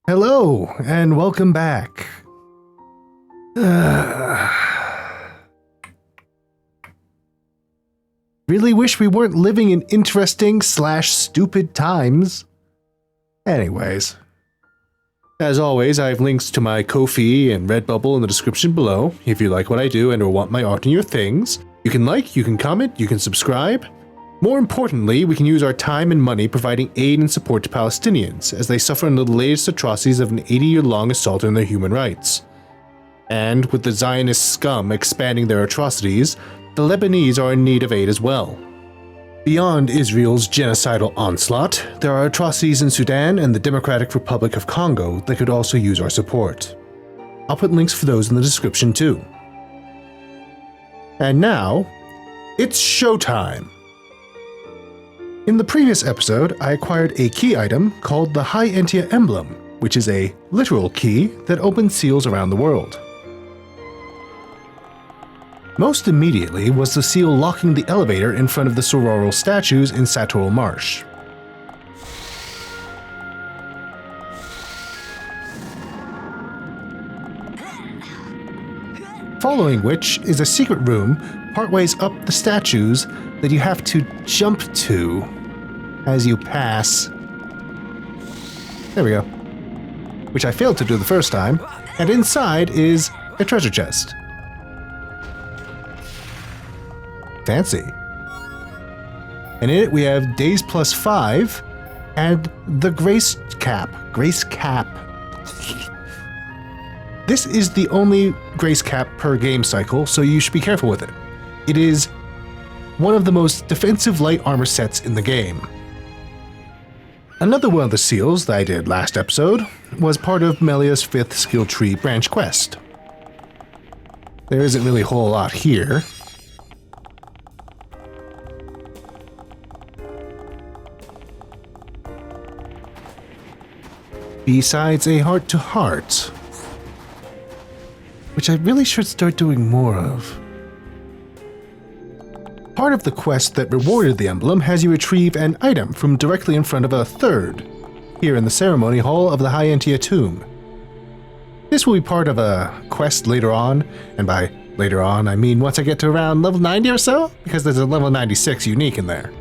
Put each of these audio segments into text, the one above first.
Hello, and welcome back. Really wish we weren't living in interesting/stupid times. Anyways. As always, I have links to my Ko-fi and Redbubble in the description below. If you like what I do and or want my art in your things, you can like, you can comment, you can subscribe. More importantly, we can use our time and money providing aid and support to Palestinians as they suffer under the latest atrocities of an 80-year-long assault on their human rights. And with the Zionist scum expanding their atrocities, the Lebanese are in need of aid as well. Beyond Israel's genocidal onslaught, there are atrocities in Sudan and the Democratic Republic of Congo that could also use our support. I'll put links for those in the description too. And now, it's showtime! In the previous episode, I acquired a key item called the High Entia Emblem, which is a literal key that opens seals around the world. Most immediately was the seal locking the elevator in front of the sororal statues in Satorl Marsh. Following which is a secret room partways up the statues that you have to jump to as you pass. There we go. Which I failed to do the first time, and inside is a treasure chest. Fancy. And in it we have days plus 5 and the Grace Cap. Grace Cap. This is the only Grace Cap per game cycle, so you should be careful with it. It is one of the most defensive light armor sets in the game. Another one of the seals that I did last episode was part of Melia's 5th skill tree branch quest. There isn't really a whole lot here. Besides a heart-to-heart, which I really should start doing more of. Part of the quest that rewarded the emblem has you retrieve an item from directly in front of a third, here in the ceremony hall of the High Entia tomb. This will be part of a quest later on, and by later on I mean once I get to around level 90 or so, because there's a level 96 unique in there.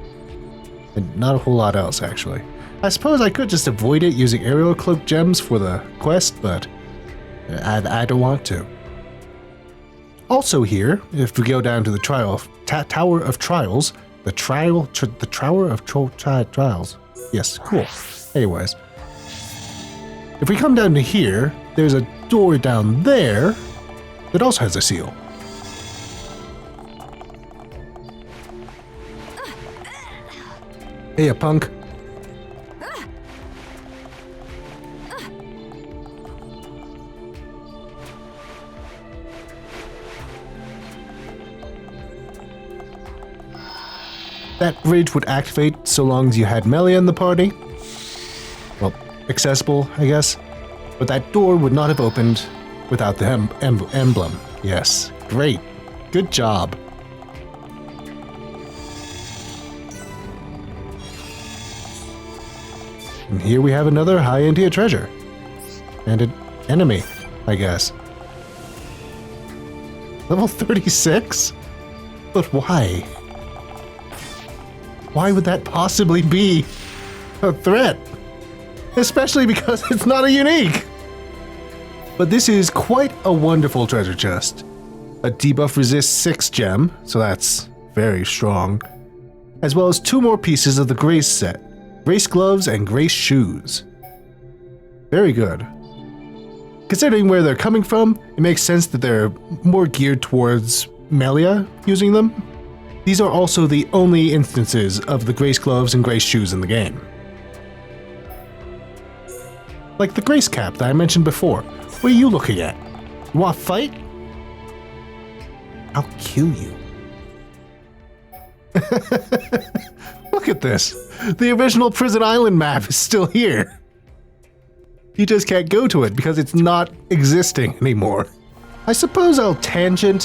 And not a whole lot else actually. I suppose I could just avoid it using Arielle cloak gems for the quest, but I don't want to. Also here, if we go down to the Tower of Trials, the Tower of Trials. Yes, cool. Anyways, if we come down to here, there's a door down there that also has a seal. Hey, punk. That bridge would activate so long as you had Melia in the party. Well, accessible, I guess. But that door would not have opened without the emblem. Yes, great. Good job. And here we have another High Entia treasure. And an enemy, I guess. Level 36? But why? Why would that possibly be a threat? Especially because it's not a unique. But this is quite a wonderful treasure chest. A debuff resist 6 gem, so that's very strong. As well as 2 more pieces of the Grace set. Grace gloves and Grace shoes. Very good. Considering where they're coming from, it makes sense that they're more geared towards Melia using them. These are also the only instances of the Grace gloves and Grace shoes in the game. Like the Grace cap that I mentioned before. What are you looking at? You want to fight? I'll kill you. Look at this. The original Prison Island map is still here. You just can't go to it because it's not existing anymore. I suppose I'll tangent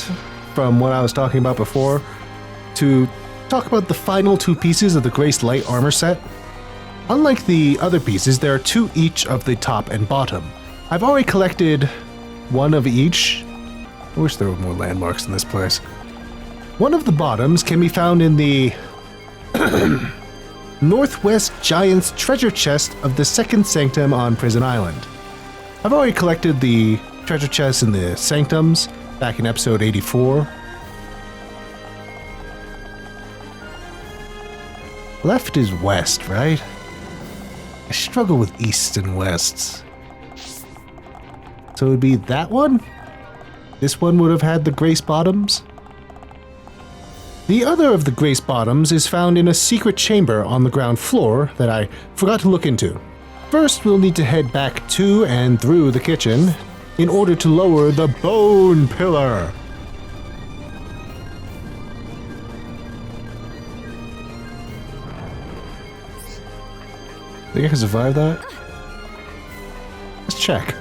from what I was talking about before to talk about the final 2 pieces of the Grace Light armor set. Unlike the other pieces, there are 2 each of the top and bottom. I've already collected 1 of each. I wish there were more landmarks in this place. One of the bottoms can be found in the Northwest Giant's treasure chest of the second sanctum on Prison Island. I've already collected the treasure chests in the sanctums back in episode 84. Left is west, right? I struggle with east and wests. So it would be that one? This one would have had the Grace Bottoms? The other of the Grace Bottoms is found in a secret chamber on the ground floor that I forgot to look into. First, we'll need to head back to and through the kitchen in order to lower the Bone Pillar. Think I can survive that? Let's check.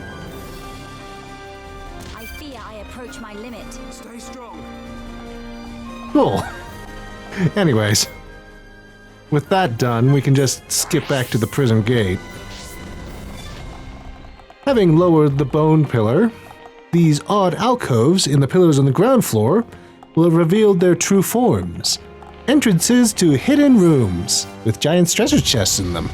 I fear I approach my limit. Stay strong. Cool. Anyways, with that done, we can just skip back to the prison gate. Having lowered the bone pillar, these odd alcoves in the pillars on the ground floor will have revealed their true forms. Entrances to hidden rooms with giant treasure chests in them.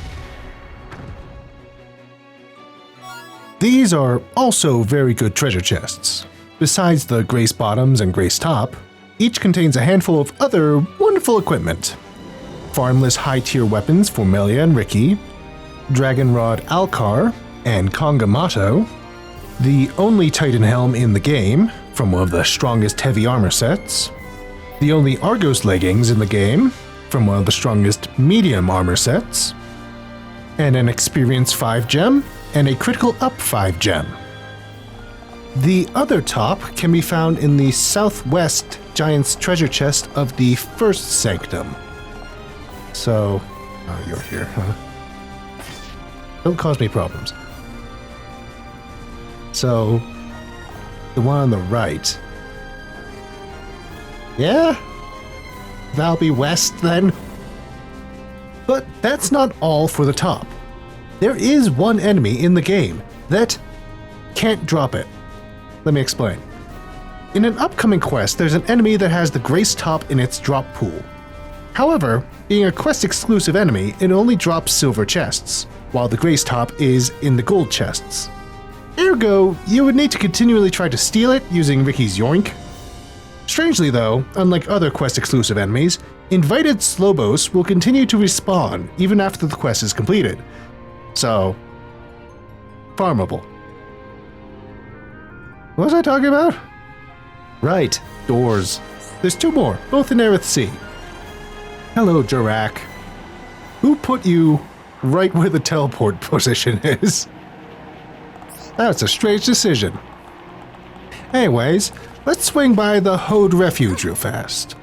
These are also very good treasure chests. Besides the Grace Bottoms and Grace Top, each contains a handful of other wonderful equipment. Farmless high-tier weapons for Melia and Ricky, Dragon Rod Alcar and Kongamato, the only Titan Helm in the game from one of the strongest heavy armor sets, the only Argos leggings in the game from one of the strongest medium armor sets, and an Experience 5 gem and a Critical Up 5 gem. The other top can be found in the Southwest Giant's treasure chest of the first sanctum. So, oh, you're here, huh? Don't cause me problems. So, the one on the right. Yeah? That'll be west then? But that's not all for the top. There is one enemy in the game that can't drop it. Let me explain. In an upcoming quest, there's an enemy that has the Grace Top in its drop pool. However, being a quest-exclusive enemy, it only drops silver chests, while the Grace Top is in the gold chests. Ergo, you would need to continually try to steal it using Ricky's Yoink. Strangely though, unlike other quest-exclusive enemies, invited Slobos will continue to respawn even after the quest is completed. So, farmable. What was I talking about? Right, doors. There's 2 more, both in Aerith Sea. Hello, Jarak. Who put you right where the teleport position is? That's a strange decision. Anyways, let's swing by the Hode Refuge real fast.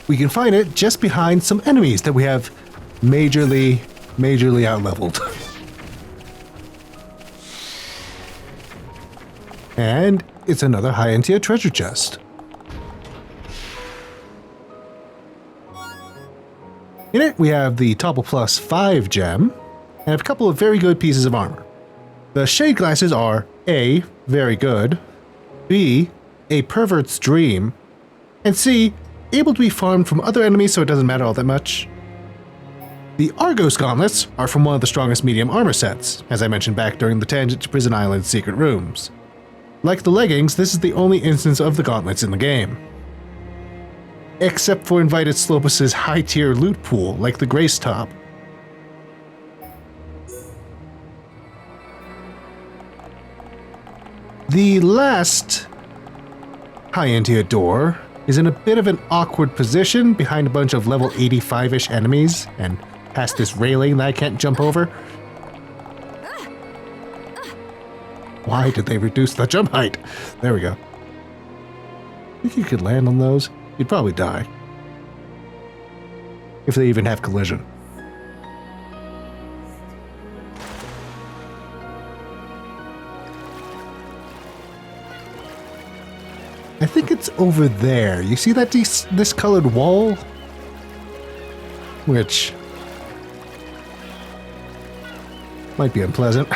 We can find it just behind some enemies that we have majorly outleveled. And it's another High Entia treasure chest. In it, we have the Topple Plus 5 gem and a couple of very good pieces of armor. The shade glasses are A, very good, B, a pervert's dream, and C, able to be farmed from other enemies so it doesn't matter all that much. The Argos gauntlets are from one of the strongest medium armor sets, as I mentioned back during the tangent to Prison Island's secret rooms. Like the leggings, this is the only instance of the gauntlets in the game. Except for invited Slobos' high-tier loot pool, like the Grace Top. The last High Entia Door is in a bit of an awkward position behind a bunch of level 85-ish enemies and past this railing that I can't jump over. Why did they reduce the jump height? There we go. Think you could land on those? You'd probably die. If they even have collision. I think it's over there. You see that discolored wall? Which might be unpleasant.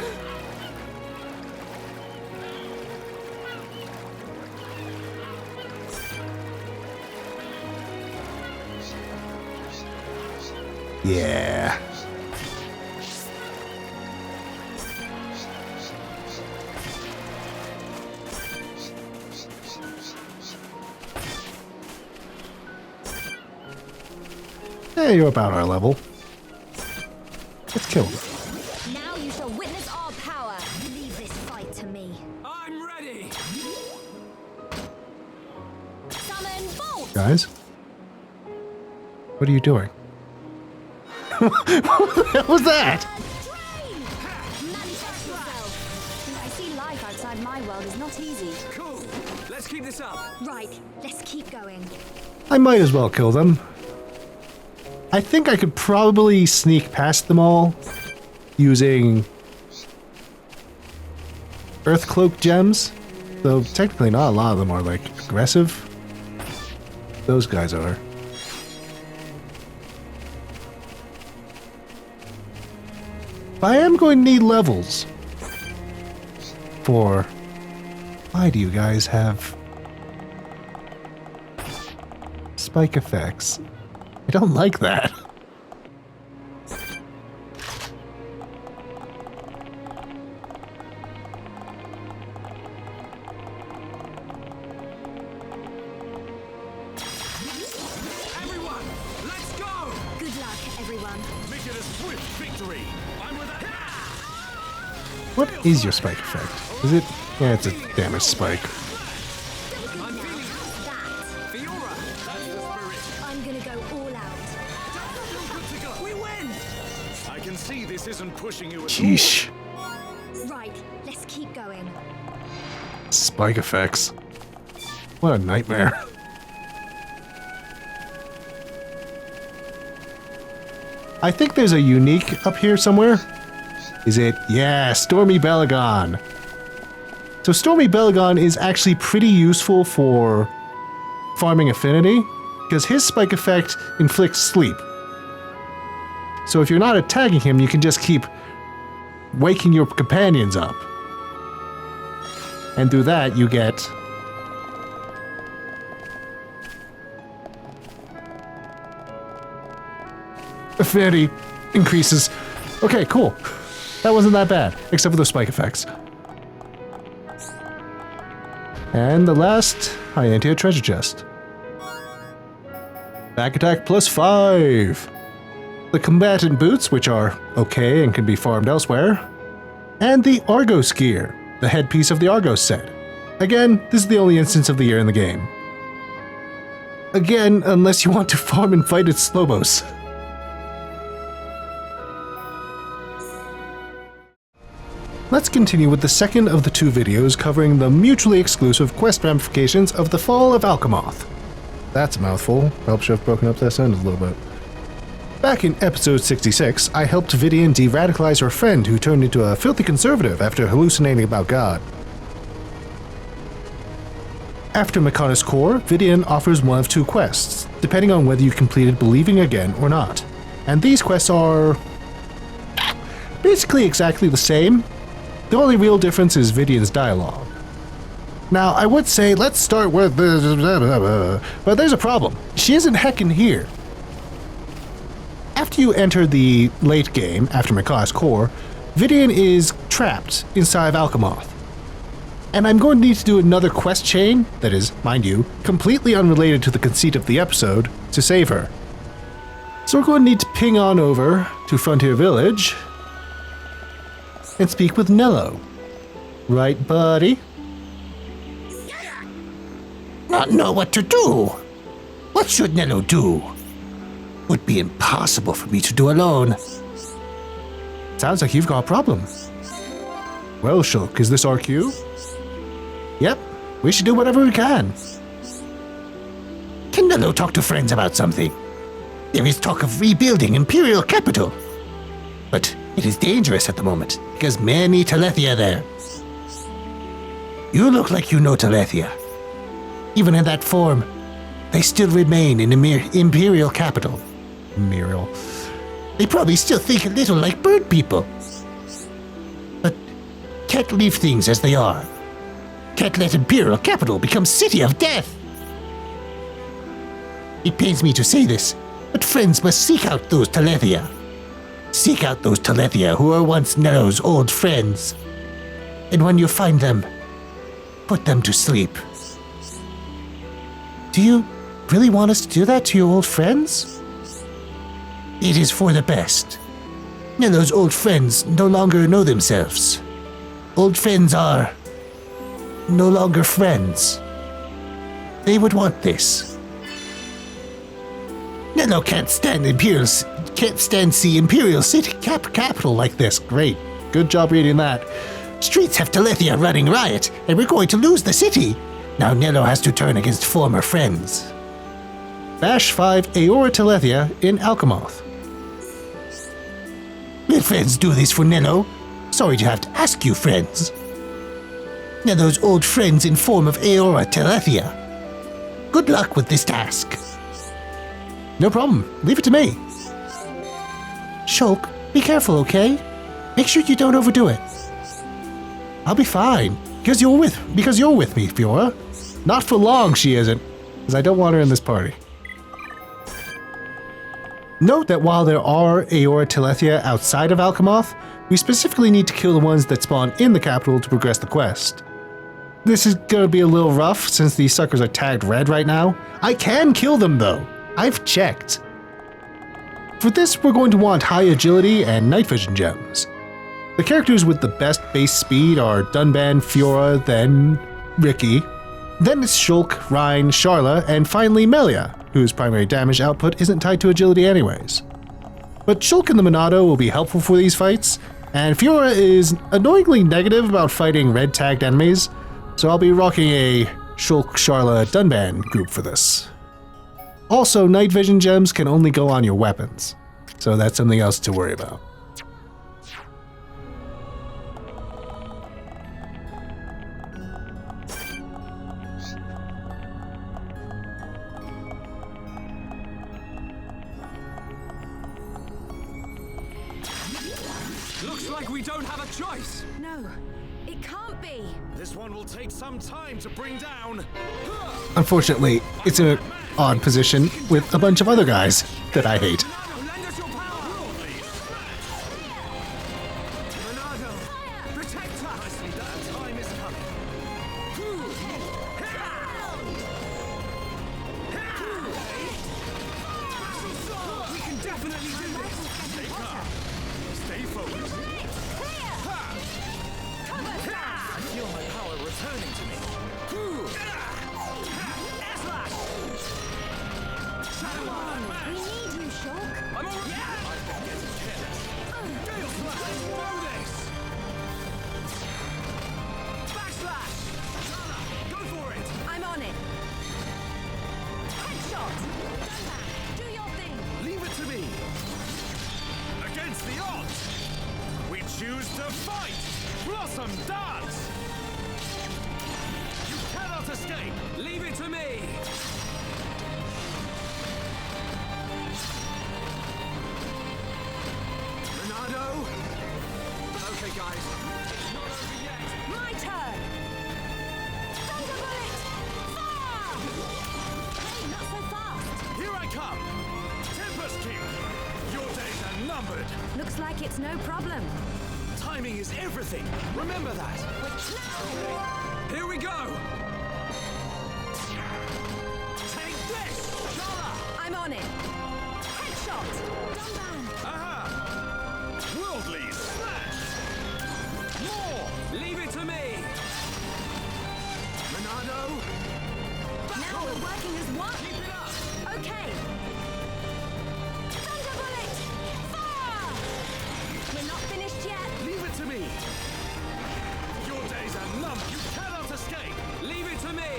Yeah. Hey, you're about our level. Let's kill him. Now you shall witness our power. Leave this fight to me. I'm ready. Summon bolt. Guys? What are you doing? What the hell was that? Drain! Manifest yourself. I see life outside my world is not easy. Cool. Let's keep this up. Right, let's keep going. I might as well kill them. I think I could probably sneak past them all using Earthcloak gems, though technically not a lot of them are like aggressive. Those guys are. But I am going to need levels for... Why do you guys have spike effects? I don't like that. Everyone, let's go. Good luck, everyone. Make it a swift victory. I'm with a... What is your spike effect? Is it? Yeah, it's a damage spike. I'm feeling That. Fiora. That's the spirit. I'm gonna go all out. You're good to go. We win. I can see this isn't pushing you at Sheesh. Right, let's keep going. Spike effects. What a nightmare. I think there's a unique up here somewhere. Is it? Yeah, Stormy Belagon. So Stormy Belagon is actually pretty useful for farming affinity, because his spike effect inflicts sleep. So if you're not attacking him, you can just keep waking your companions up. And through that, you get... affinity increases. Okay, cool. That wasn't that bad, except for the spike effects. And the last High Entia treasure chest. Back attack +5. The combatant boots, which are okay and can be farmed elsewhere. And the Argos gear, the headpiece of the Argos set. Again, this is the only instance of the year in the game. Again, unless you want to farm and fight its Slobos. Let's continue with the second of the two videos covering the mutually exclusive quest ramifications of the fall of Alcamoth. That's a mouthful. Probably should have broken up that sentence a little bit. Back in episode 66, I helped Vidian de-radicalize her friend who turned into a filthy conservative after hallucinating about God. After Mechonis Core, Vidian offers one of two quests, depending on whether you completed Believing Again or not. And these quests are... basically exactly the same. The only real difference is Vidian's dialogue. Now, I would say let's start with but there's a problem. She isn't heckin' here. After you enter the late game, after Mechonis Core, Vidian is trapped inside of Alcamoth. And I'm going to need to do another quest chain, that is, mind you, completely unrelated to the conceit of the episode, to save her. So we're going to need to ping on over to Frontier Village and speak with Nello. Right, buddy? Not know what to do. What should Nello do? Would be impossible for me to do alone. Sounds like you've got a problem. Well, Shulk, is this our cue? Yep, we should do whatever we can. Can Nello talk to friends about something? There is talk of rebuilding Imperial capital. But it is dangerous at the moment, because many Telethia are there. You look like you know Telethia. even in that form, they still remain in the Imperial capital. Muriel. They probably still think a little like bird people. But can't leave things as they are. Can't let Imperial capital become city of death. It pains me to say this, but friends must seek out those Telethia. Seek out those Telethia who were once Nello's old friends. And when you find them, put them to sleep. Do you really want us to do that to your old friends? It is for the best. Nello's old friends no longer know themselves. Old friends are no longer friends. They would want this. Nello can't stand see Imperial City capital like this. Great. Good job reading that. Streets have Telethia running riot, and we're going to lose the city. Now Nello has to turn against former friends. Bash 5 Aora Telethia in Alcamoth. Will friends do this for Nello? Sorry to have to ask you, friends. Nello's old friends in form of Aora Telethia. Good luck with this task. No problem. Leave it to me. Shulk, be careful, okay? Make sure you don't overdo it. I'll be fine. Because you're with me, Fiora. Not for long, she isn't. Because I don't want her in this party. Note that while there are Aora Telethia outside of Alcamoth, we specifically need to kill the ones that spawn in the capital to progress the quest. This is gonna be a little rough since these suckers are tagged red right now. I can kill them though. I've checked. For this, we're going to want high agility and night vision gems. The characters with the best base speed are Dunban, Fiora, then Ricky. Then it's Shulk, Rhine, Sharla, and finally Melia, whose primary damage output isn't tied to agility anyways. But Shulk and the Monado will be helpful for these fights, and Fiora is annoyingly negative about fighting red-tagged enemies, so I'll be rocking a Shulk, Sharla, Dunban group for this. Also, night vision gems can only go on your weapons, so that's something else to worry about. Looks like we don't have a choice. No, it can't be. This one will take some time to bring down. Unfortunately, it's an odd position with a bunch of other guys that I hate. Lend us your power. Monado, protect us. That time is coming. We can definitely do this. Stay calm. Stay focused. I feel my power returning to me. We need you, Shulk. I'm already. I've been getting careless. Gale slash. Do this. Backslash. Go for it. I'm on it. Headshot. Do your thing. Leave it to me. Against the odds, we choose to fight. Blossom dance. You cannot escape. Leave it to me. Monado. Okay, guys. It's not over yet. My turn. Thunder bullet. Fire! Hey, not so fast. Here I come. Tempest King. Your days are numbered. Looks like it's no problem. Timing is everything. Remember that. Here we go. Take this. Shala. I'm on it. Headshot. Dunban. Aha. Worldly smash. More. Leave it to me. Monado. Now we're working as one. Keep it up. Okay. Thunder bullet. Fire! We're not finished yet. Leave it to me. Your days are numbered. You cannot escape. Leave it to me.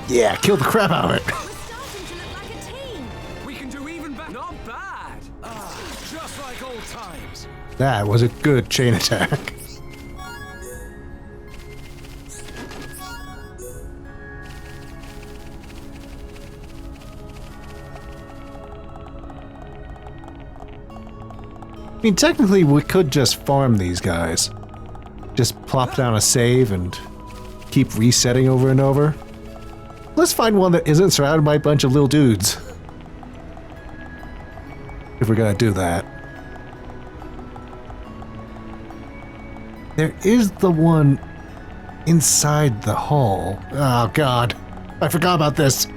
Yeah, kill the crap out of it. We're starting to look like a team. We can do even better. Not bad. Just like old times. That was a good chain attack. mean, technically, we could just farm these guys. Just plop down a save and keep resetting over and over. Let's find one that isn't surrounded by a bunch of little dudes. If we're gonna do that. There is the one inside the hall. Oh god, I forgot about this.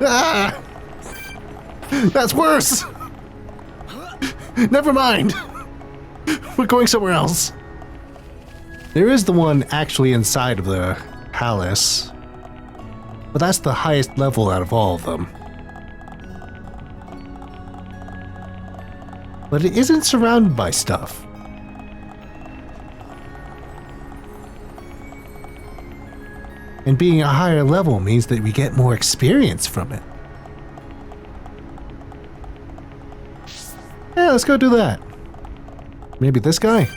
Ah! That's worse! Never mind. We're going somewhere else. There is the one actually inside of the palace, but that's the highest level out of all of them. But it isn't surrounded by stuff. And being a higher level means that we get more experience from it. Yeah, let's go do that. Maybe this guy?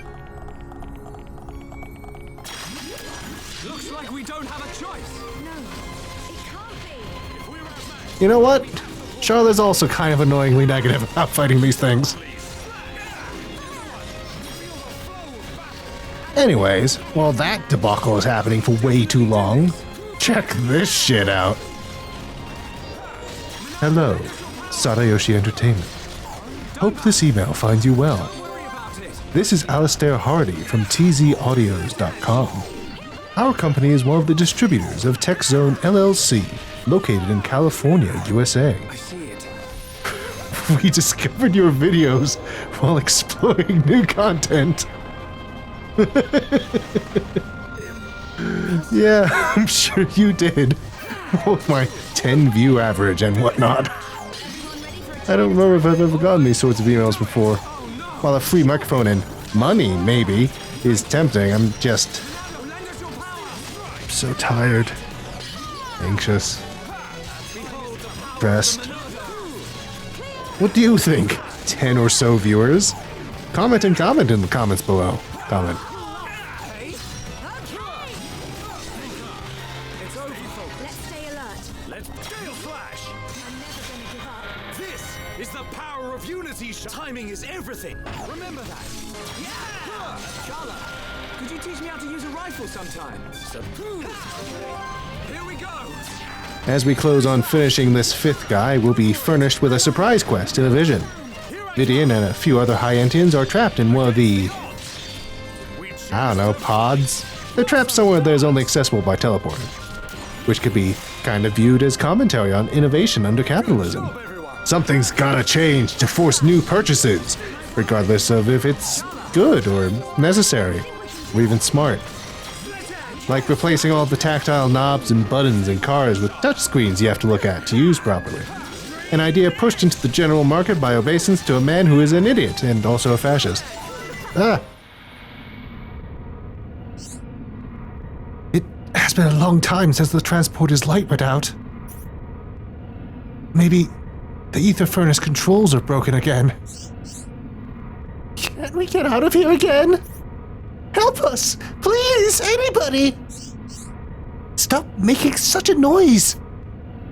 Looks like we don't have a choice. No, it can't be. If we were outmatched, You know what? Charlotte's also kind of annoyingly negative about fighting these things. Anyways, while that debacle is happening for way too long, check this shit out. Hello, Sadayoshi Entertainment. Hope this email finds you well. This is Alistair Hardy from tzaudios.com. Our company is one of the distributors of TechZone LLC, located in California, USA. I see it. We discovered your videos while exploring new content. Yeah, I'm sure you did. With my 10 view average and whatnot. I don't remember if I've ever gotten these sorts of emails before. While a free microphone and money, maybe, is tempting, I'm just so tired, anxious, stressed. What do you think? 10 or so viewers? Comment in the comments below. Comment. It's over, folks. Let's stay alert. Let's Gale Flash. I'm never gonna give up. This is the power of unity. Timing is everything. Remember that. Yeah! Carla, could you teach me how to use a rifle sometime? Here we go. As we close on finishing this 5th guy, we'll be furnished with a surprise quest in a vision. Vidian and a few other High Entians are trapped in one of the, I don't know, pods? They're trapped somewhere that is only accessible by teleporting, which could be kind of viewed as commentary on innovation under capitalism. Something's gotta change to force new purchases, regardless of if it's good or necessary, or even smart. Like replacing all the tactile knobs and buttons in cars with touchscreens you have to look at to use properly. An idea pushed into the general market by obeisance to a man who is an idiot and also a fascist. Ah! It has been a long time since the transporter's light went out. Maybe the ether furnace controls are broken again. Can't we get out of here again? Help us! Please, anybody! Stop making such a noise!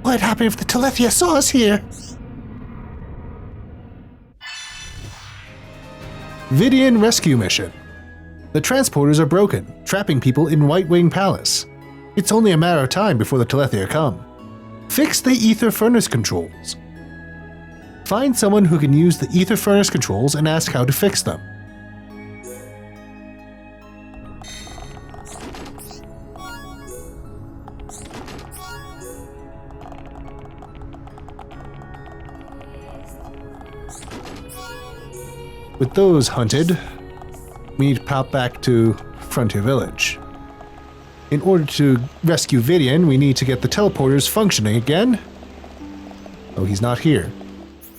What'd happen if the Telethia saw us here? Vidian Rescue Mission. The transporters are broken, trapping people in White Wing Palace. It's only a matter of time before the Telethia come. Fix the ether furnace controls. Find someone who can use the ether furnace controls and ask how to fix them. With those hunted, we need to pop back to Frontier Village. In order to rescue Vidian, we need to get the teleporters functioning again. Oh, he's not here.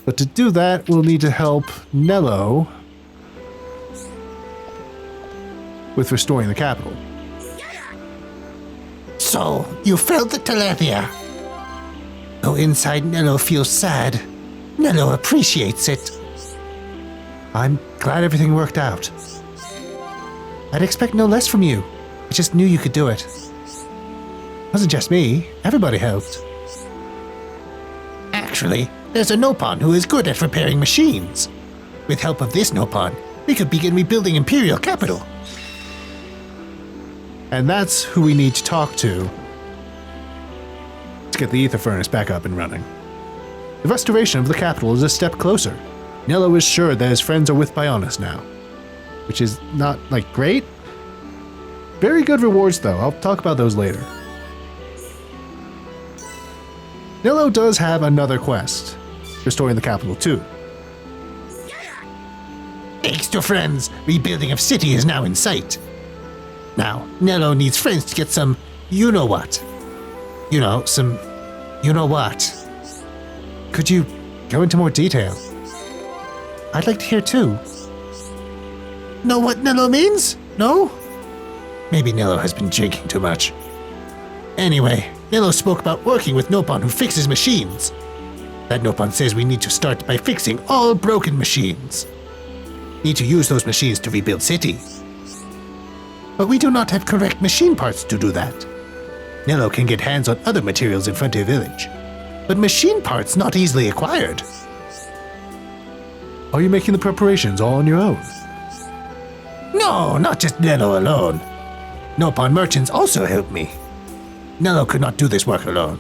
But to do that, we'll need to help Nello with restoring the capital. So, you failed the Telethia. Though inside Nello feels sad, Nello appreciates it. I'm glad everything worked out. I'd expect no less from you. I just knew you could do it. It wasn't just me. Everybody helped. Actually, there's a Nopon who is good at repairing machines. With help of this Nopon, we could begin rebuilding Imperial capital. And that's who we need to talk to get the ether furnace back up and running. The restoration of the capital is a step closer. Nello is sure that his friends are with Bionis now, which is not, like, great. Very good rewards, though. I'll talk about those later. Nello does have another quest, restoring the capital too. Thanks to friends, rebuilding of city is now in sight. Now, Nello needs friends to get some you-know-what. Some you-know-what. Could you go into more detail? I'd like to hear too. Know what Nello means? No? Maybe Nello has been drinking too much. Anyway, Nello spoke about working with Nopon who fixes machines. That Nopon says we need to start by fixing all broken machines. Need to use those machines to rebuild city. But we do not have correct machine parts to do that. Nello can get hands on other materials in Frontier Village, but machine parts not easily acquired. Are you making the preparations all on your own? No, not just Nello alone. Nopon merchants also help me. Nello could not do this work alone.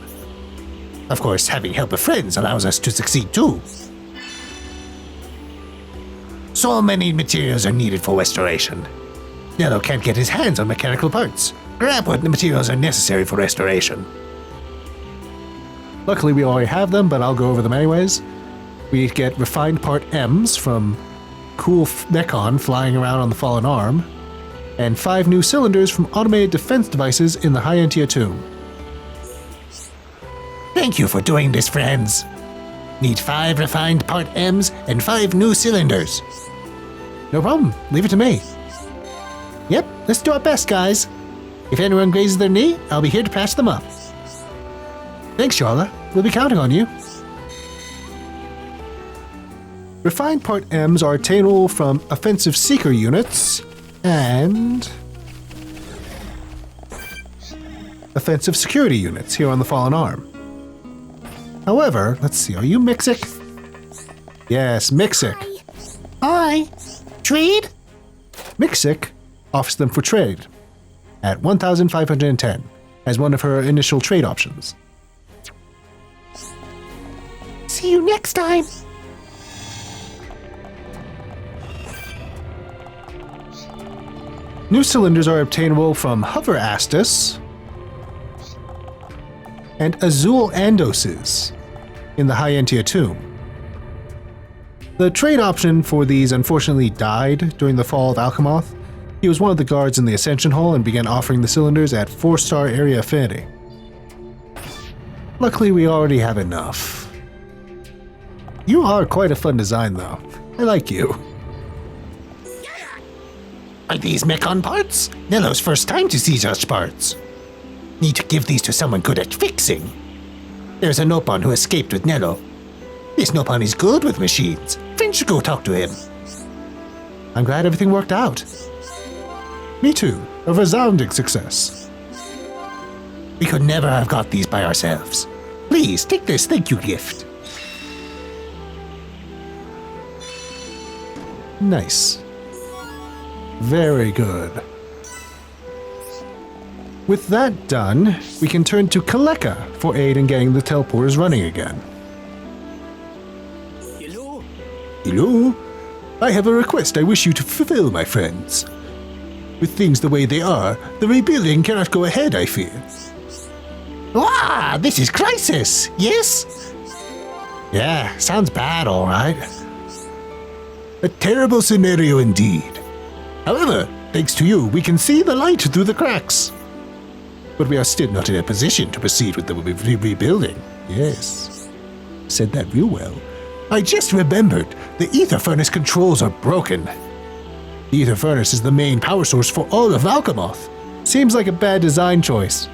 Of course, having help of friends allows us to succeed too. So many materials are needed for restoration. Nello can't get his hands on mechanical parts. Grab what materials are necessary for restoration. Luckily, we already have them, but I'll go over them anyways. We get refined part M's from cool Mechon flying around on the fallen arm, and 5 new cylinders from automated defense devices in the High Entia tomb. Thank you for doing this, friends. Need 5 refined part M's and 5 new cylinders. No problem. Leave it to me. Yep, let's do our best, guys. If anyone grazes their knee, I'll be here to patch them up. Thanks, Charla. We'll be counting on you. Refined part M's are attainable from offensive seeker units and offensive security units here on the fallen arm. However, let's see, are you Mixic? Yes, Mixic. Hi. Trade? Mixic offers them for trade at 1,510 as one of her initial trade options. See you next time. New cylinders are obtainable from Hover Astus and Azul Andoses in the High Entia tomb. The trade option for these unfortunately died during the fall of Alcamoth. He was one of the guards in the Ascension Hall and began offering the cylinders at 4-star area affinity. Luckily, we already have enough. You are quite a fun design, though. I like you. Are these Mechon parts? Nello's first time to see such parts. Need to give these to someone good at fixing. There's a Nopon who escaped with Nello. This Nopon is good with machines. Friends should go talk to him. I'm glad everything worked out. Me too. A resounding success. We could never have got these by ourselves. Please, take this thank you gift. Nice. Very good. With that done, we can turn to Kaleka for aid in getting the teleporters running again. Hello? Hello? I have a request I wish you to fulfill, my friends. With things the way they are, the rebuilding cannot go ahead, I fear. Ah, this is crisis, yes? Yeah, sounds bad, all right. A terrible scenario indeed. However, thanks to you, we can see the light through the cracks. But we are still not in a position to proceed with the rebuilding. Yes. Said that real well. I just remembered, the ether furnace controls are broken. The ether furnace is the main power source for all of Alcamoth. Seems like a bad design choice.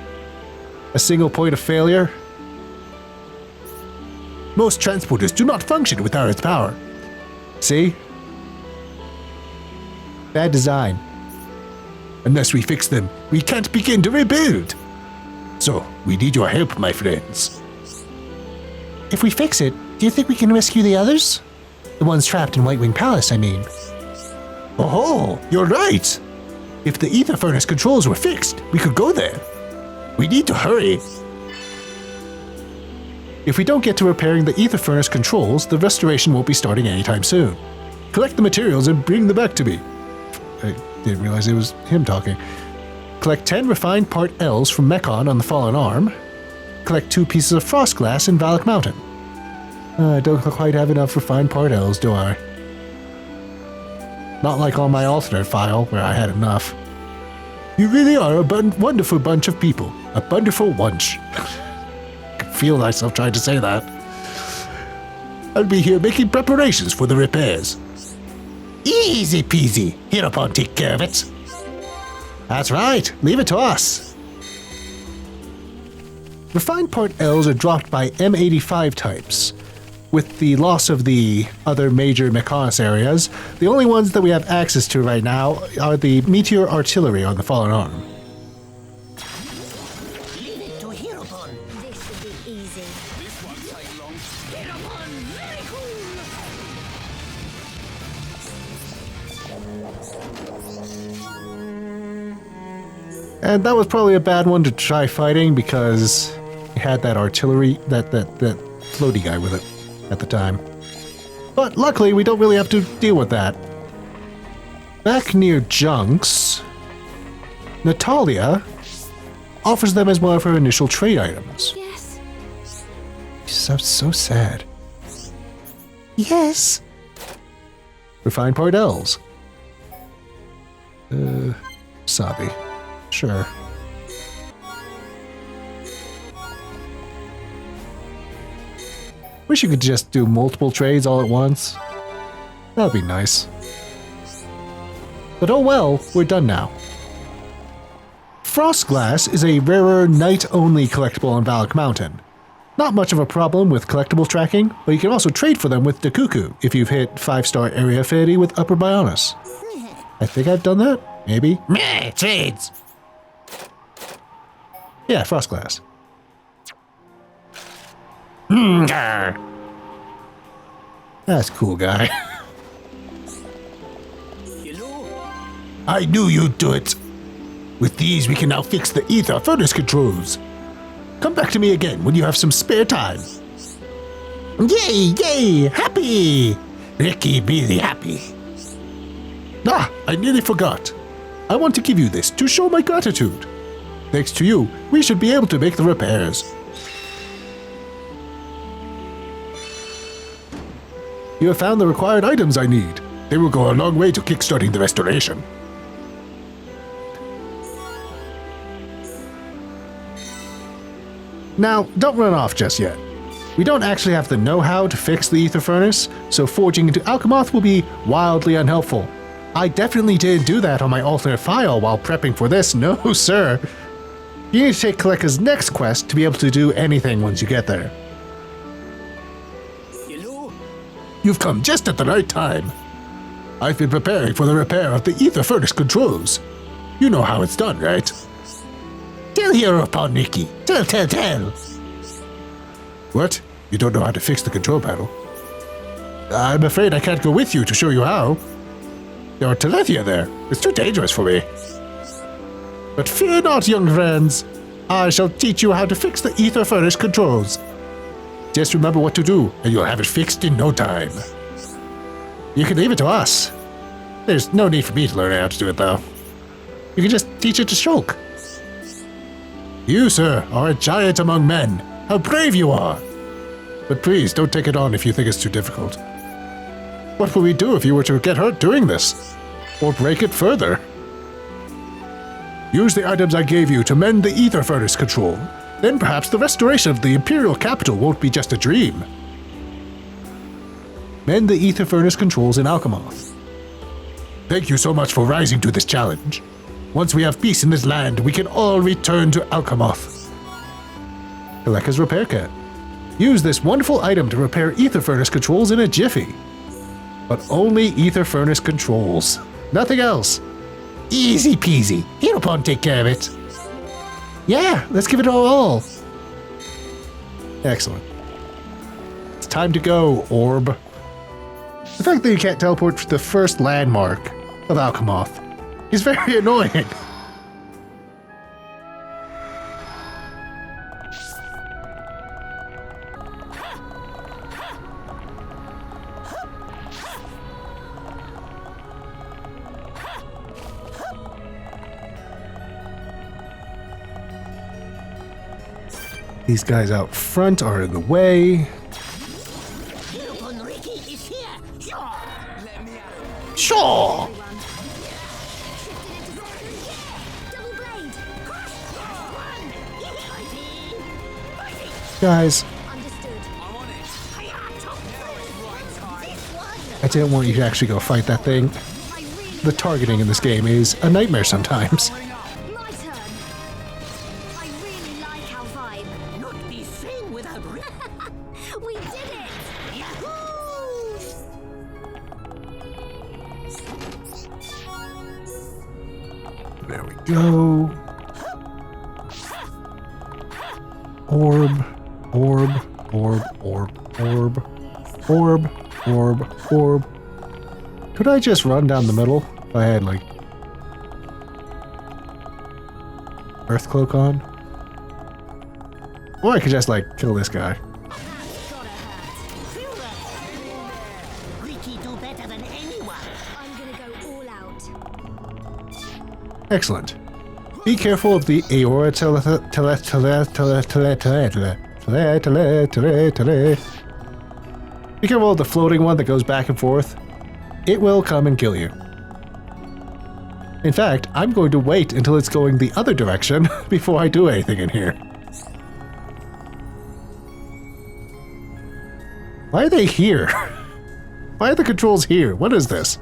A single point of failure? Most transporters do not function without its power. See? Bad design. Unless we fix them, we can't begin to rebuild. So, we need your help, my friends. If we fix it, do you think we can rescue the others? The ones trapped in White Wing Palace, I mean. Oh, you're right! If the ether furnace controls were fixed, we could go there. We need to hurry. If we don't get to repairing the ether furnace controls, the restoration won't be starting anytime soon. Collect the materials and bring them back to me. I didn't realize it was him talking. Collect 10 refined part L's from Mechon on the fallen arm. Collect 2 pieces of frost glass in Valak Mountain. I don't quite have enough refined part L's, do I? Not like on my alternate file, where I had enough. You really are a wonderful bunch of people. A wonderful bunch. I can feel myself trying to say that. I'll be here making preparations for the repairs. Easy peasy. Hereupon take care of it. That's right. Leave it to us. Refined part L's are dropped by M85 types. With the loss of the other major Mechonis areas, the only ones that we have access to right now are the Meteor Artillery on the fallen arm. Leave it to Hereupon. This should be easy. This won't take long. Nopon, very cool. And that was probably a bad one to try fighting because it had that artillery, that floaty guy with it at the time. But luckily, we don't really have to deal with that. Back near Junks, Natalia offers them as one of her initial trade items. Yes. So sad. Yes. Refined part L's. Sabi. Sure. Wish you could just do multiple trades all at once. That'd be nice. But oh well, we're done now. Frostglass is a rarer night-only collectible on Valak Mountain. Not much of a problem with collectible tracking, but you can also trade for them with Dakuku if you've hit 5-star area affinity with Upper Bionis. I think I've done that? Maybe? Meh, trades. Yeah, Frostglass. That's a cool guy. I knew you'd do it. With these, we can now fix the ether furnace controls. Come back to me again when you have some spare time. Yay, yay, happy! Ricky, be happy. Ah, I nearly forgot. I want to give you this to show my gratitude. Thanks to you, we should be able to make the repairs. You have found the required items I need. They will go a long way to kickstarting the restoration. Now, don't run off just yet. We don't actually have the know-how to fix the ether furnace, so forging into Alcamoth will be wildly unhelpful. I definitely didn't do that on my alternate file while prepping for this, no sir. You need to take Kaleka's next quest to be able to do anything once you get there. You've come just at the right time. I've been preparing for the repair of the ether furnace controls. You know how it's done, right? Tell Hereupon, Nikki. Tell. What? You don't know how to fix the control panel? I'm afraid I can't go with you to show you how. There are Telethia there. It's too dangerous for me. But fear not, young friends. I shall teach you how to fix the ether furnace controls. Just remember what to do, and you'll have it fixed in no time. You can leave it to us. There's no need for me to learn how to do it, though. You can just teach it to Shulk. You, sir, are a giant among men. How brave you are! But please, don't take it on if you think it's too difficult. What would we do if you were to get hurt doing this? Or break it further? Use the items I gave you to mend the ether furnace control. Then perhaps the restoration of the Imperial capital won't be just a dream. Mend the ether furnace controls in Alcamoth. Thank you so much for rising to this challenge. Once we have peace in this land, we can all return to Alcamoth. Kaleka's repair kit. Use this wonderful item to repair ether furnace controls in a jiffy. But only ether furnace controls. Nothing else. Easy peasy. Hereupon take care of it. Yeah, let's give it our all. Excellent. It's time to go, Orb. The fact that you can't teleport to the first landmark of Alcamoth is very annoying. These guys out front are in the way. Sure. Guys, I didn't want you to actually go fight that thing. The targeting in this game is a nightmare sometimes. My turn. I really like our vibe. Not be seen without We did it! Yahoo! There we go. Orb, orb, orb, orb, orb, orb, orb, orb. Could I just run down the middle if I had, like, Earth Cloak on? Or I could just, like, kill this guy. Fiora! Ricky do better than anyone. I'm gonna go all out. Excellent. Be careful of the Aora Be careful of the floating one that goes back and forth. It will come and kill you. In fact, I'm going to wait until it's going the other direction before I do anything in here. Why are they here? Why are the controls here? What is this?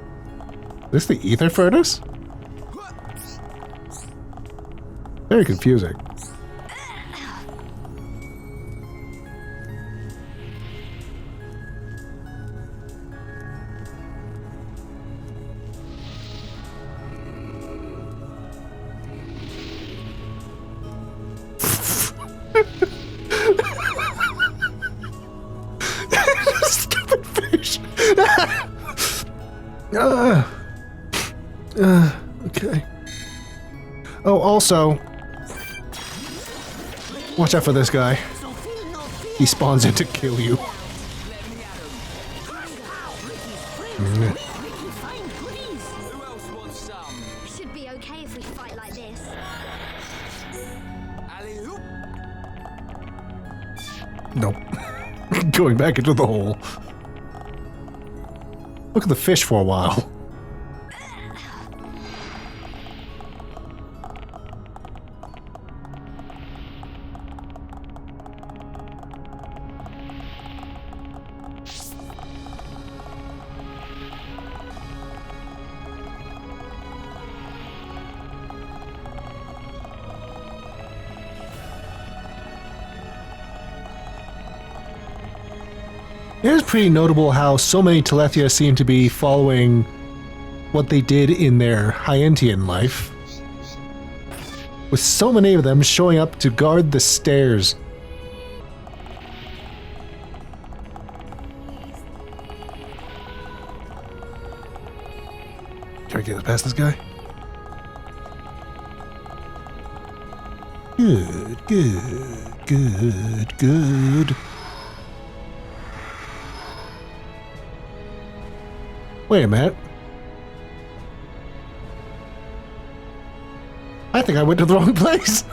Is this the ether furnace? Very confusing. Stupid fish. Okay. Oh, also, watch out for this guy. He spawns in to kill you. Who else wants some? Should be okay if we fight like this. Alley-oop. Nope. Going back into the hole. Look at the fish for a while. It is pretty notable how so many Telethia seem to be following what they did in their High Entian life, with so many of them showing up to guard the stairs. Can I get past this guy? Good, good, good, good. Wait a minute. I think I went to the wrong place.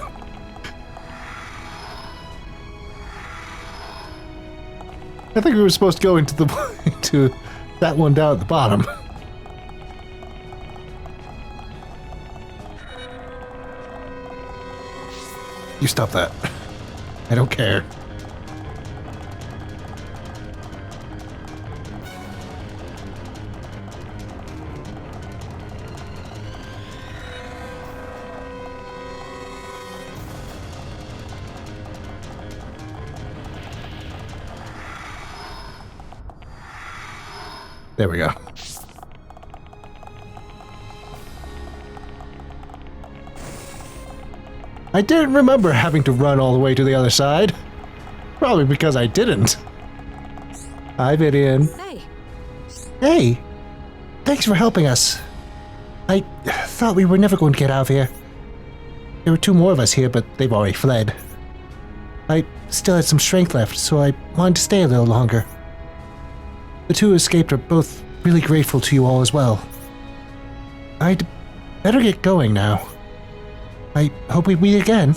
I think we were supposed to go into the into that one down at the bottom. You stop that. I don't care. There we go. I didn't remember having to run all the way to the other side. Probably because I didn't. Hi, Vidian. Hey, Hey, thanks for helping us. I thought we were never going to get out of here. There were 2 more of us here, but they've already fled. I still had some strength left, so I wanted to stay a little longer. The 2 who escaped are both really grateful to you all as well. I'd better get going now. I hope we meet again.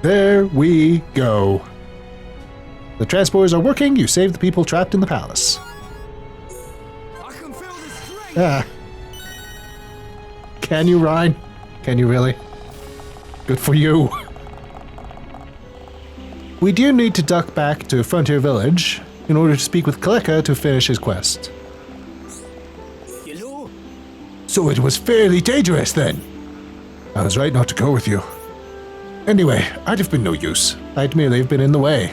There we go. The transporters are working. You saved the people trapped in the palace. I can feel the strength. Ah. Can you, Ryan? Can you really? Good for you. We do need to duck back to Frontier Village in order to speak with Kaleka to finish his quest. Hello? So it was fairly dangerous then. I was right not to go with you. Anyway, I'd have been no use. I'd merely have been in the way.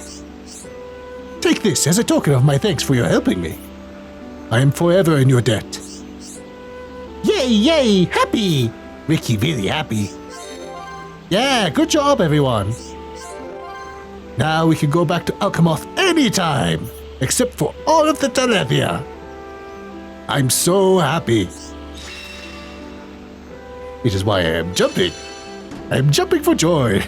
Take this as a token of my thanks for your helping me. I am forever in your debt. Yay, yay, happy! Ricky really happy. Yeah, good job everyone. Now we can go back to Alcamoth anytime, except for all of the Telethia. I'm so happy. It is why I am jumping. I am jumping for joy.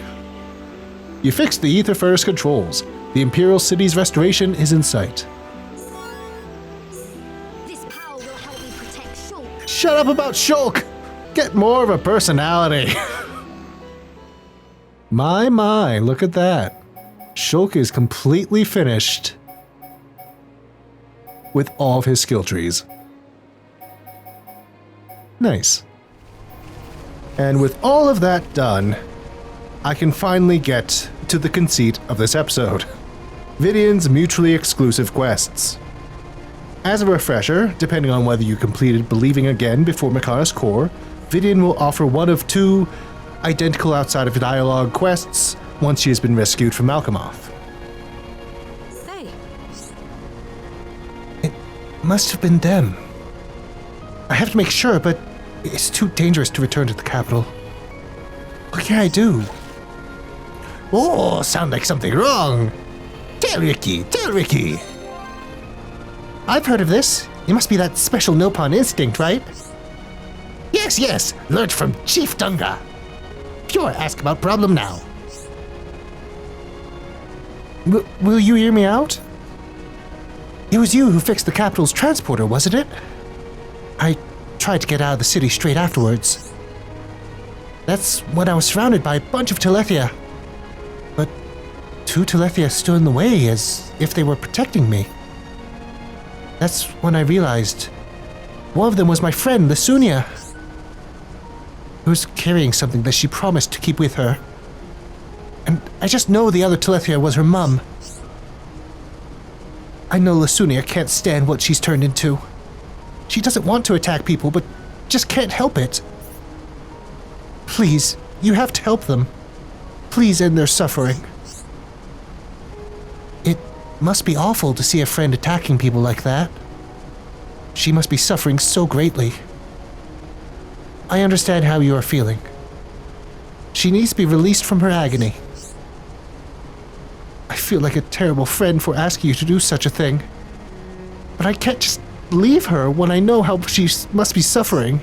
You fixed the Ether Furnace controls. The Imperial City's restoration is in sight. This power will help me protect Shulk. Shut up about Shulk! Get more of a personality. My, look at that. Shulk is completely finished with all of his skill trees. Nice. And with all of that done, I can finally get to the conceit of this episode. Vidian's mutually exclusive quests. As a refresher, depending on whether you completed Believing Again before Makana's Core, Vidian will offer one of 2 identical outside of dialogue quests once she has been rescued from Alcamoth. Hey, It must have been them. I have to make sure, but it's too dangerous to return to the capital. What can I do? Oh, sound like something wrong. Tell Ricky, tell Ricky. I've heard of this. It must be that special Nopon instinct, right? Yes, learned from Chief Dunga. Fiora, ask about problem now. Will you hear me out? It was you who fixed the capital's transporter, wasn't it? I tried to get out of the city straight afterwards. That's when I was surrounded by a bunch of Telethia. But 2 Telethia stood in the way as if they were protecting me. That's when I realized one of them was my friend, Lesunia, who was carrying something that she promised to keep with her. And I just know the other Telethia was her mum. I know Lesunia can't stand what she's turned into. She doesn't want to attack people, but just can't help it. Please, you have to help them. Please end their suffering. It must be awful to see a friend attacking people like that. She must be suffering so greatly. I understand how you are feeling. She needs to be released from her agony. I feel like a terrible friend for asking you to do such a thing. But I can't just leave her when I know how she must be suffering.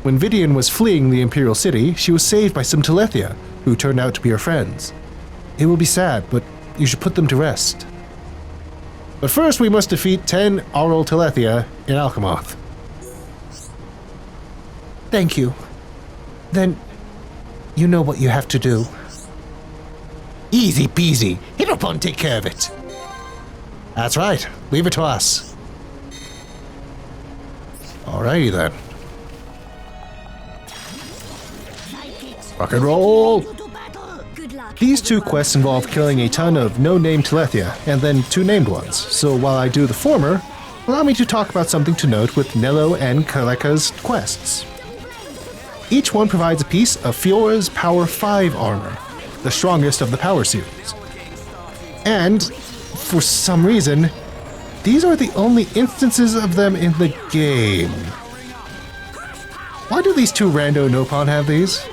When Vidian was fleeing the Imperial City, she was saved by some Telethia, who turned out to be her friends. It will be sad, but you should put them to rest. But first we must defeat 10 Aural Telethia in Alcamoth. Thank you. Then, you know what you have to do. Easy peasy. Nopon take care of it. That's right. Leave it to us. Alrighty then. Rock and roll! good luck. These 2 quests involve killing a ton of no-name Telethia, and then 2 named ones. So while I do the former, allow me to talk about something to note with Nello and Kaleka's quests. Each one provides a piece of Fiora's Power 5 armor, the strongest of the Power series. And, for some reason, these are the only instances of them in the game. Why do these 2 rando Nopon have these?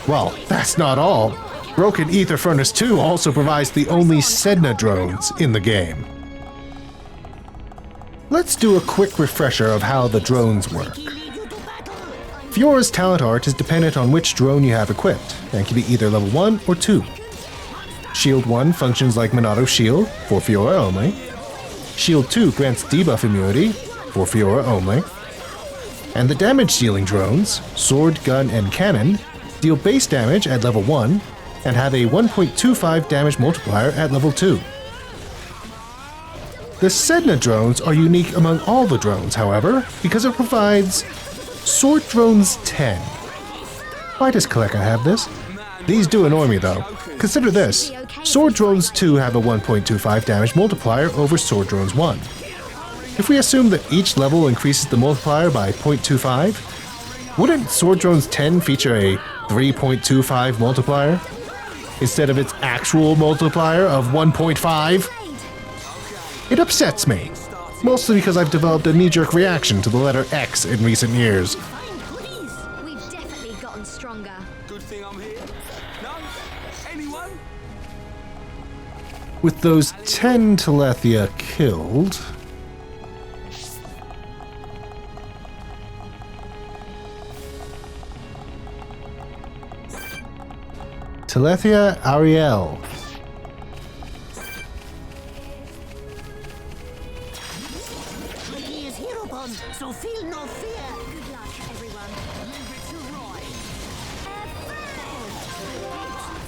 Well, that's not all. Broken Ether Furnace 2 also provides the only Sedna drones in the game. Let's do a quick refresher of how the drones work. Fiora's talent art is dependent on which drone you have equipped, and can be either level 1 or 2. Shield 1 functions like Monato's Shield, for Fiora only. Shield 2 grants debuff immunity, for Fiora only. And the damage-dealing drones, Sword, Gun, and Cannon, deal base damage at level 1, and have a 1.25 damage multiplier at level 2. The Sedna drones are unique among all the drones, however, because it provides Sword Drones 10. Why does Collecta have this? These do annoy me though. Consider this. Sword Drones 2 have a 1.25 damage multiplier over Sword Drones 1. If we assume that each level increases the multiplier by 0.25, wouldn't Sword Drones 10 feature a 3.25 multiplier instead of its actual multiplier of 1.5? It upsets me, mostly because I've developed a knee-jerk reaction to the letter X in recent years. We've definitely gotten stronger. Good thing I'm here. No? Anyone? With those 10 Telethia killed... Telethia Arielle. He is here upon, so feel no fear. Good luck, everyone. Leave it to right.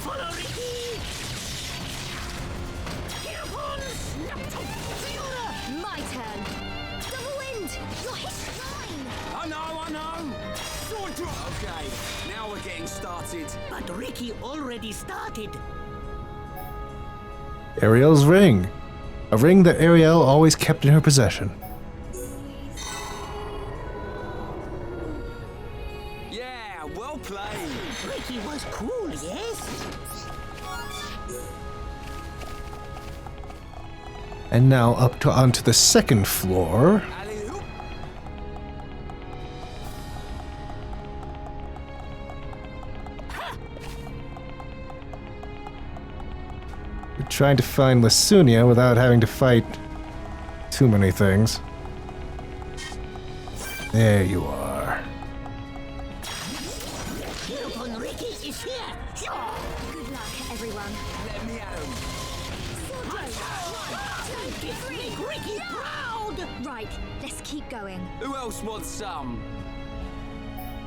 Follow Ricky. Here upon, Fiora. My turn. Double wind. You're hit mine. I know. Sword drop. Okay, now we're getting started. But Ricky already started. Arielle's ring. A ring that Arielle always kept in her possession. Yeah, well played. Ricky was cool, yes? And now onto the second floor. Alley-oop. We're trying to find Lesunia without having to fight too many things. There you are. Here upon, Ricky is here. Good luck, everyone. Let me at him. Make Ricky proud. Right, let's keep going. Who else wants some?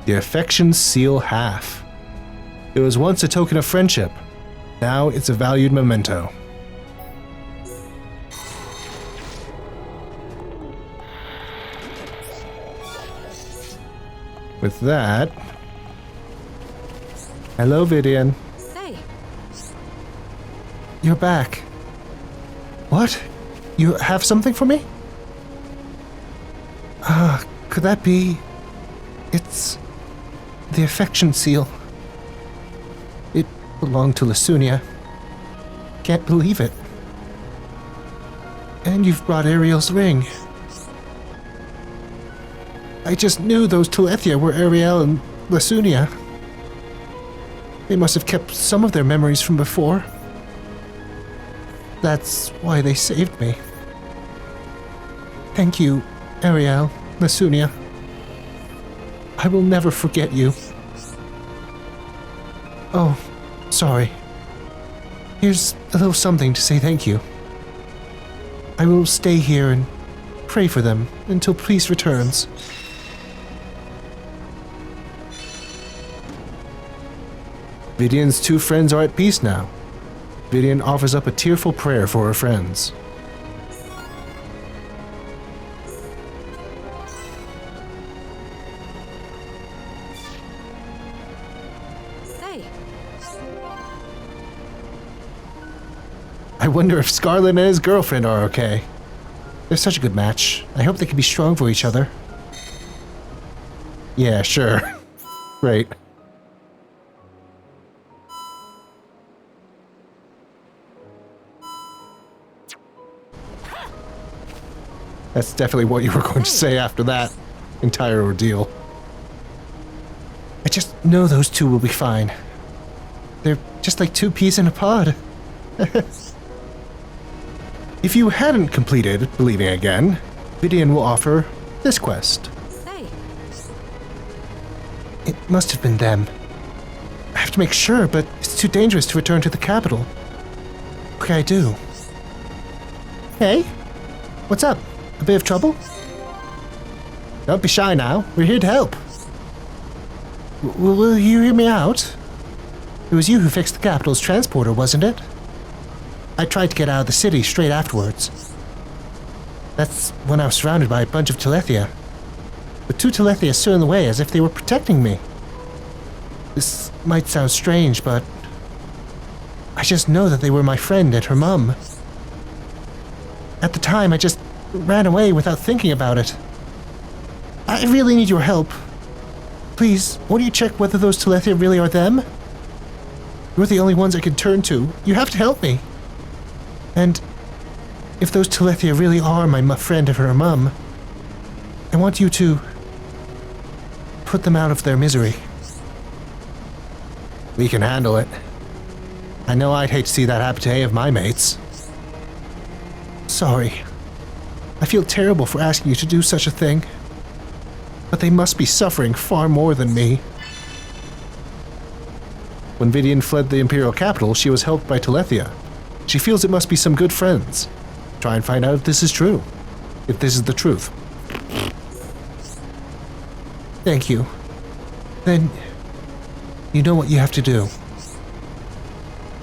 The affection seal half. It was once a token of friendship. Now it's a valued memento. With that... Hello, Vidian. Hey. You're back. What? You have something for me? Could that be... It's... the affection seal. It belonged to Lesunia. Can't believe it. And you've brought Arielle's ring. I just knew those Telethia were Arielle and Lesunia. They must have kept some of their memories from before. That's why they saved me. Thank you, Arielle, Lesunia. I will never forget you. Oh, sorry. Here's a little something to say thank you. I will stay here and pray for them until peace returns. Vidian's two friends are at peace now. Vidian offers up a tearful prayer for her friends. Hey. I wonder if Scarlet and his girlfriend are okay. They're such a good match. I hope they can be strong for each other. Yeah, sure. Right. That's definitely what you were going to say after that entire ordeal. I just know those two will be fine. They're just like two peas in a pod. If you hadn't completed Believing Again, Vidian will offer this quest. Hey, It must have been them. I have to make sure, but it's too dangerous to return to the capital. What can I do? Hey? What's up? A bit of trouble? Don't be shy now. We're here to help. Will you hear me out? It was you who fixed the capital's transporter, wasn't it? I tried to get out of the city straight afterwards. That's when I was surrounded by a bunch of Telethia. But two Telethia stood in the way as if they were protecting me. This might sound strange, but I just know that they were my friend and her mum. At the time, I just ran away without thinking about it. I really need your help. Please, won't you check whether those Telethia really are them? You're the only ones I can turn to. You have to help me. And if those Telethia really are my friend and her mum, I want you to put them out of their misery. We can handle it. I know I'd hate to see that happen to any of my mates. Sorry. I feel terrible for asking you to do such a thing. But they must be suffering far more than me. When Vidian fled the Imperial capital, she was helped by Telethia. She feels it must be some good friends. Try and find out if this is true. If this is the truth. Thank you. Then, you know what you have to do.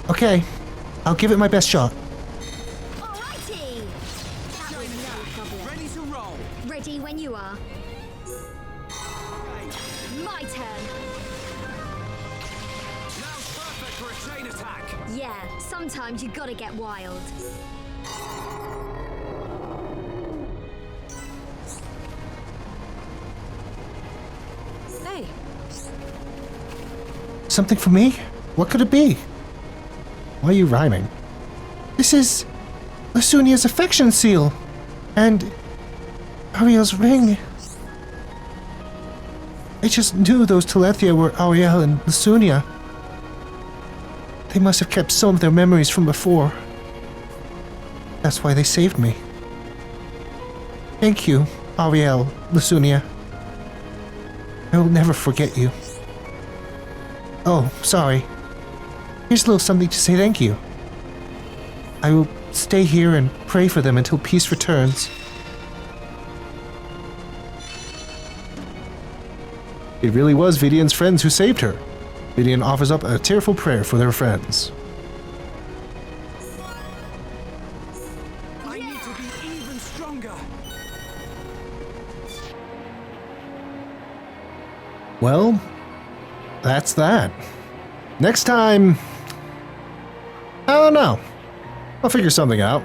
Okay, I'll give it my best shot. alrighty! That was no problem. Ready to roll. Ready when you are. My turn. Now's perfect for a chain attack. Yeah, sometimes you gotta get wild. Hey, Something for me? What could it be? Why are you rhyming? This is Lesunia's affection seal. And Arielle's ring. I just knew those Telethia were Arielle and Lesunia. They must have kept some of their memories from before. That's why they saved me. Thank you, Arielle, Lesunia. I will never forget you. Oh, sorry. Here's a little something to say thank you. I will stay here and pray for them until peace returns. It really was Vidian's friends who saved her. Vidian offers up a tearful prayer for their friends. I need to be even stronger. Well, that's that. Next time, I don't know. I'll figure something out.